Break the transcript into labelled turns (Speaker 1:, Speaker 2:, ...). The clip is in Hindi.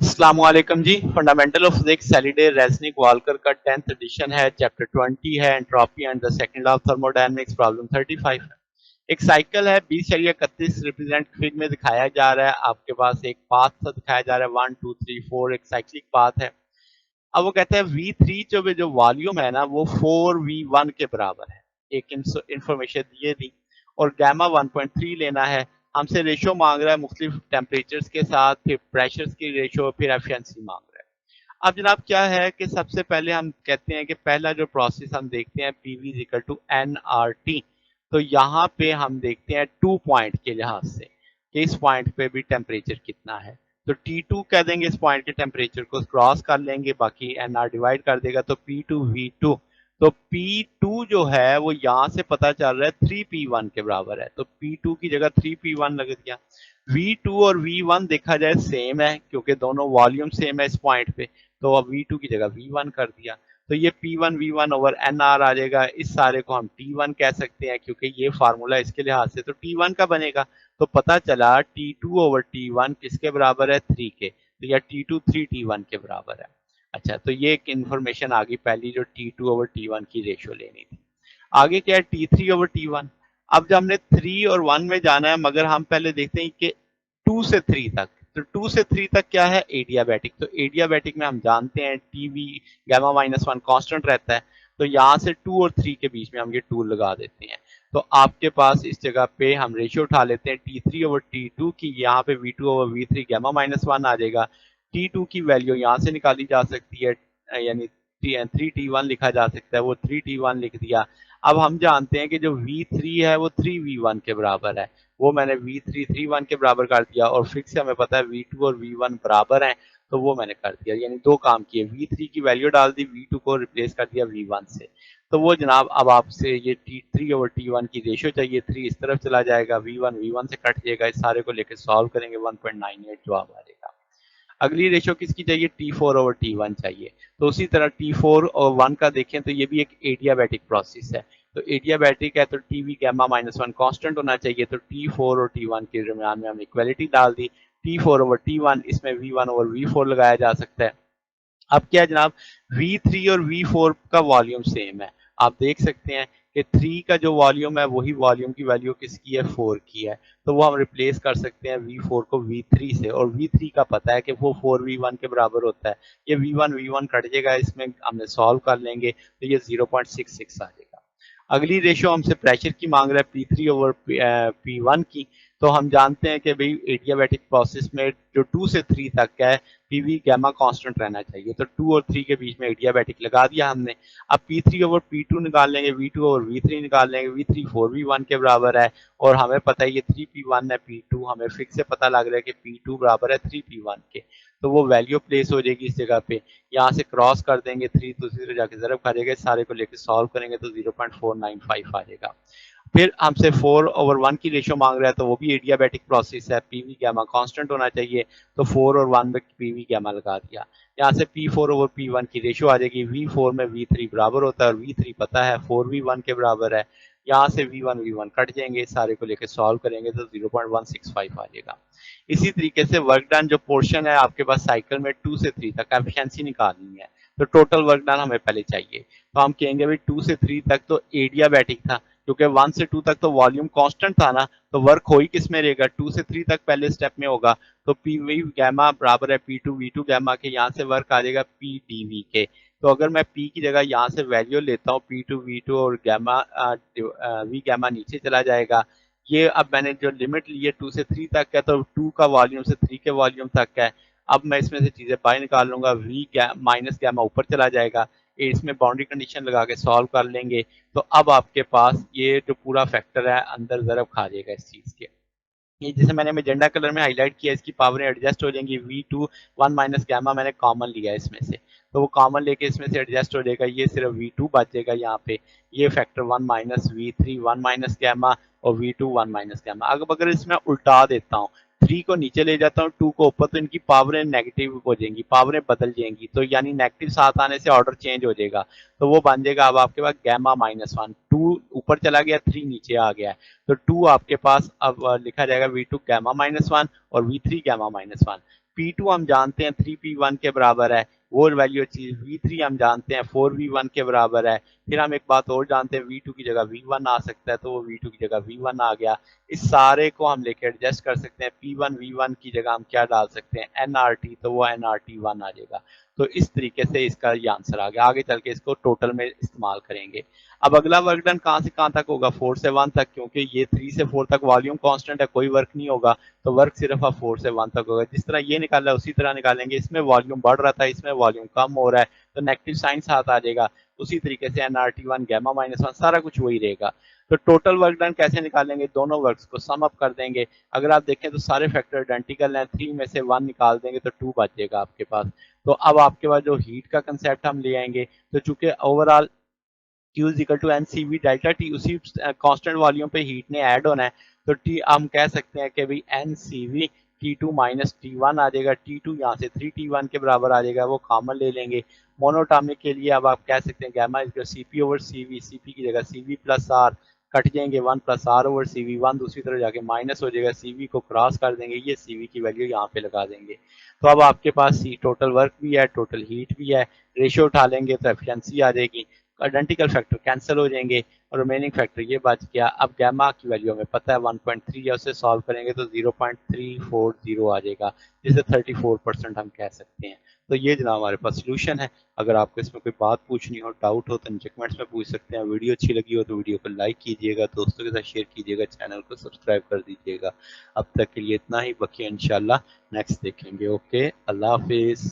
Speaker 1: अस्सलामुअलैकुम जी। Fundamental of physics Halliday Resnick Walker का 10th एडिशन है। चैप्टर 20 है entropy and the second law of thermodynamics. Problem 35 है। एक साइकिल है 20.31 रिप्रेजेंट फिग में दिखाया जा रहा है। आपके पास एक पाथ सा दिखाया जा रहा है 1 2 3 4, एक साइक्लिक पाथ है। अब वो कहते हैं V3 जो वॉल्यूम है ना वो 4V1 के बराबर है। एक इंफॉर्मेशन ये दी और गैमा 1.3 लेना है। हमसे रेशो मांग रहा है मुख्तलिफ टेम्परेचर्स के साथ, फिर प्रेशर्स की रेशो, फिर एफिशिएंसी मांग रहा है। अब जनाब क्या है कि सबसे पहले हम कहते हैं कि पहला जो प्रोसेस हम देखते हैं PV is equal to NRT। तो यहाँ पे हम देखते हैं 2 पॉइंट के लिहाज से कि इस पॉइंट पे भी टेम्परेचर कितना है। तो T2 कह देंगे, इस पॉइंट के टेम्परेचर को क्रॉस कर लेंगे, बाकी NR डिवाइड कर देगा तो P2 V2। तो P2 जो है वो यहाँ से पता चल रहा है 3P1 के बराबर है, तो P2 की जगह 3P1 लग दिया। V2 और V1 देखा जाए सेम है क्योंकि दोनों वॉल्यूम सेम है इस पॉइंट पे, तो अब V2 की जगह V1 कर दिया। तो ये P1 V1 ओवर NR आ जाएगा। इस सारे को हम T1 कह सकते हैं क्योंकि ये फार्मूला इसके लिहाज से तो T1 का बनेगा। तो पता चला T2 ओवर T1 किसके बराबर है, 3 के। तो या T2 3T1 के बराबर है। अच्छा, तो ये एक इन्फॉर्मेशन आ गई पहली जो T2 ओवर T1 की रेशियो लेनी थी। आगे क्या है, T3 ओवर T1। अब जब हमने 3 और 1 में जाना है, मगर हम पहले देखते हैं कि 2 से 3 तक। तो 2 से 3 तक क्या है, एडियाबैटिक। तो एडियाबैटिक में हम जानते हैं टीवी गामा माइनस 1 कांस्टेंट रहता है। तो यहाँ से 2 और 3 के बीच में हम ये टूल लगा देते हैं। तो आपके पास इस जगह पे हम रेशियो उठा लेते हैं T3 ओवर T2 की। यहाँ पे V2 over V3 gamma minus 1 आ जाएगा। T2 की वैल्यू यहाँ से निकाली जा सकती है, यानी 3T1 लिखा जा सकता है, वो 3T1 लिख दिया। अब हम जानते हैं कि जो V3 है वो 3V1 के बराबर है। वो मैंने V3 3 1 के बराबर कर दिया और फिर से हमें पता है V2 और V1 बराबर हैं, तो वो मैंने कर दिया। यानी दो काम किए, V3 की वैल्यू डाल दी, V2 को रिप्लेस कर दिया V1 से। तो वो जनाब अब आपसे ये T3 ओवर T1 की रेशियो चाहिए। 3 इस तरफ चला जाएगा, V1 V1 से कट जाएगा। इस सारे को लेकर सॉल्व करेंगे, 1.98 जवाब आ जाएगा। अगली रेशियो किसकी चाहिए, T4 ओवर T1 चाहिए। तो उसी तरह T4 और 1 का देखें तो ये भी एक एडियाबैटिक प्रोसेस है। तो एडियाबैटिक है तो टीवी गामा माइनस 1 कांस्टेंट होना चाहिए। तो T4 और T1 के दरमियान में हमने इक्वलिटी डाल दी। T4 ओवर T1, इसमें V1 ओवर V4 लगाया जा सकता है। अब क्या है जनाब, V3 और V4 का वॉल्यूम सेम है। आप देख सकते हैं कि 3 का जो वॉल्यूम है वही वॉल्यूम की वैल्यू किसकी है, 4 की है। तो वो हम रिप्लेस कर सकते हैं V4 को V3 से, और V3 का पता है कि वो 4V1 के बराबर होता है। ये V1 V1 कट जाएगा, इसमें हमने सॉल्व कर लेंगे तो ये 0.66 आ जाएगा। अगली रेशियो हमसे प्रेशर की मांग रहा है P3 ओवर P1 की। तो हम जानते हैं कि भाई एडियाबैटिक प्रोसेस में जो 2 से 3 तक है पीवी गामा कांस्टेंट रहना चाहिए। तो 2 और 3 के बीच में एडियाबैटिक लगा दिया हमने। अब P3 ओवर P2 निकाल लेंगे, V2 ओवर V3 निकाल लेंगे। V3 4V1 के बराबर है और हमें पता है ये 3P1 है। P2 हमें फिक्स से पता लग रहा है कि P2 बराबर है 3P1 के। तो वो वैल्यू प्लेस हो जाएगी इस जगह पे। यहाँ से क्रॉस कर देंगे, 3 दूसरी तरफ जाके ज़रब खा जाएगा। इस सारे को लेकर सॉल्व करेंगे तो 0.495 आ जाएगा। फिर हमसे 4 ओवर 1 की रेशियो मांग रहा है, तो वो भी एडियाबैटिक प्रोसेस है। पीवी गामा कांस्टेंट होना चाहिए। तो 4 और 1 में पीवी गामा लगा दिया। यहाँ से P4 ओवर P1 की रेशियो आ जाएगी। V4 में V3 बराबर होता है और V3 पता है 4V1 के बराबर है। यहाँ से V1 V1 कट जाएंगे, इस सारे को लेकर सॉल्व करेंगे तो 0.165 आ जाएगा। इसी तरीके से वर्क डन जो पोर्शन है आपके पास साइकिल में 2 से 3 तक एफिशिएंसी निकालनी है। तो टोटल वर्क डन हमें पहले चाहिए। तो हम कहेंगे भाई 2 से 3 तक तो एडियाबैटिक था, क्योंकि 1 से 2 तक तो वॉल्यूम कांस्टेंट था ना। तो वर्क हो ही किस में रहेगा, 2 से 3 तक पहले स्टेप में होगा। तो पी वी गैमा बराबर है P2 V2 गैमा के। यहाँ से वर्क आ जाएगा P dV के। तो अगर मैं P की जगह यहाँ से वैल्यू लेता हूँ P2 V2 और गैमा V गैमा नीचे चला जाएगा। ये अब मैंने जो लिमिट ली है 2 से 3 तक है, तो 2 का वॉल्यूम से 3 के वॉल्यूम तक है। अब मैं इसमें से चीजें बाहर निकाल लूंगा, V माइनस गैमा ऊपर चला जाएगा। इसमें बाउंड्री कंडीशन लगा के सॉल्व कर लेंगे। तो अब आपके पास ये जो पूरा फैक्टर है अंदर ज़रब खा जाएगा इस चीज़ के। ये जैसे मैंने मेजेंडा कलर में हाईलाइट किया, इसकी पावरें एडजस्ट हो जाएंगी। V2 1 माइनस गैमा मैंने कॉमन लिया है इसमें से, तो वो कॉमन लेके इसमें से एडजस्ट हो जाएगा। ये सिर्फ V2 बचेगा यहाँ पे। ये factor 1 minus V3 1 minus gamma और V2 1 माइनस गैमा। अब अगर इसमें उल्टा देता हूँ, 3 को नीचे ले जाता हूँ 2 को ऊपर, तो इनकी पावरें नेगेटिव हो जाएंगी, पावरें बदल जाएंगी, तो यानी नेगेटिव 7 आने से ऑर्डर चेंज हो जाएगा। तो वो बन जाएगा अब आपके पास गैमा -1, 2 ऊपर चला गया 3 नीचे आ गया है, तो 2 आपके पास अब लिखा जाएगा V2 गैमा -1 और V3 गैमा -1। P2 हम जानते हैं 3P1 के बराबर है, वो वैल्यू चीज V3 हम जानते हैं 4V1 के बराबर है। फिर हम एक बात और जानते हैं V2 की जगह V1 आ सकता है, तो वो V2 की जगह V1 आ गया। इस सारे को हम लेके एडजस्ट कर सकते हैं, P1 V1 की जगह हम क्या डाल सकते हैं NRT, तो वो NRT1 आ जाएगा। तो इस तरीके से इसका ये आंसर आ गया। आगे चल के इसको टोटल में इस्तेमाल करेंगे। अब अगला वर्क डन कहाँ से कहाँ तक होगा, 4 से 1 तक, क्योंकि ये 3 से 4 तक वॉल्यूम कांस्टेंट है, कोई वर्क नहीं होगा, तो वर्क सिर्फ अब 4 से 1 तक होगा। जिस तरह ये निकाला उसी तरह निकालेंगे, इसमें वॉल्यूम बढ़ रहा था, इसमें वॉल्यूम कम हो रहा है, तो नेगेटिव साइन साथ आ जाएगा। उसी तरीके से NRT1 गैमा -1 सारा कुछ वही रहेगा। तो टोटल वर्क डन कैसे निकालेंगे, दोनों वर्क्स को सम अप कर देंगे। अगर आप देखें तो सारे फैक्टर आइडेंटिकल हैं, 3 में से 1 निकाल देंगे तो 2 बच जाएगा आपके पास। तो अब आपके पास जो हीट का कंसेप्ट हम ले आएंगे, तो चूंकि overall Q is equal to NCV delta T, उसी कांस्टेंट वॉल्यूम पे हीट ने ऐड होना है, तो T हम कह सकते हैं कि भाई NCV T2 माइनस T1 आ जाएगा, T2 यहाँ से 3T1 के बराबर आ जाएगा, वो कॉमन ले लेंगे। मोनोटॉमिक के लिए अब आप कह सकते हैं gamma is CP over CV, CP की जगह CV प्लस R, कट जाएंगे 1 प्लस R ओवर CV, 1 दूसरी तरफ जाके माइनस हो जाएगा, CV को क्रॉस कर देंगे, ये CV की वैल्यू यहाँ पे लगा देंगे। तो अब आपके पास टोटल वर्क भी है, टोटल हीट भी है, रेशियो उठा लेंगे तो एफिशिएंसी आ जाएगी, आइडेंटिकल फैक्टर कैंसिल हो जाएंगे और रिमेनिंग फैक्टर ये बच गया। अब गैमा की वैल्यू हमें पता है 1.3 है, उसे सॉल्व करेंगे तो 0.340 आ जाएगा, जिसे 34% हम कह सकते हैं। तो ये जनाब हमारे पास सोल्यूशन है। अगर आपको इसमें कोई बात पूछनी हो, डाउट हो, तो नीचे कमेंट्स में पूछ सकते हैं। वीडियो अच्छी लगी हो तो वीडियो को लाइक कीजिएगा, दोस्तों के साथ शेयर कीजिएगा, चैनल को सब्सक्राइब कर दीजिएगा। अब तक के लिए इतना ही, बाकी इंशाल्लाह नेक्स्ट देखेंगे। ओके, अल्लाह हाफिज़।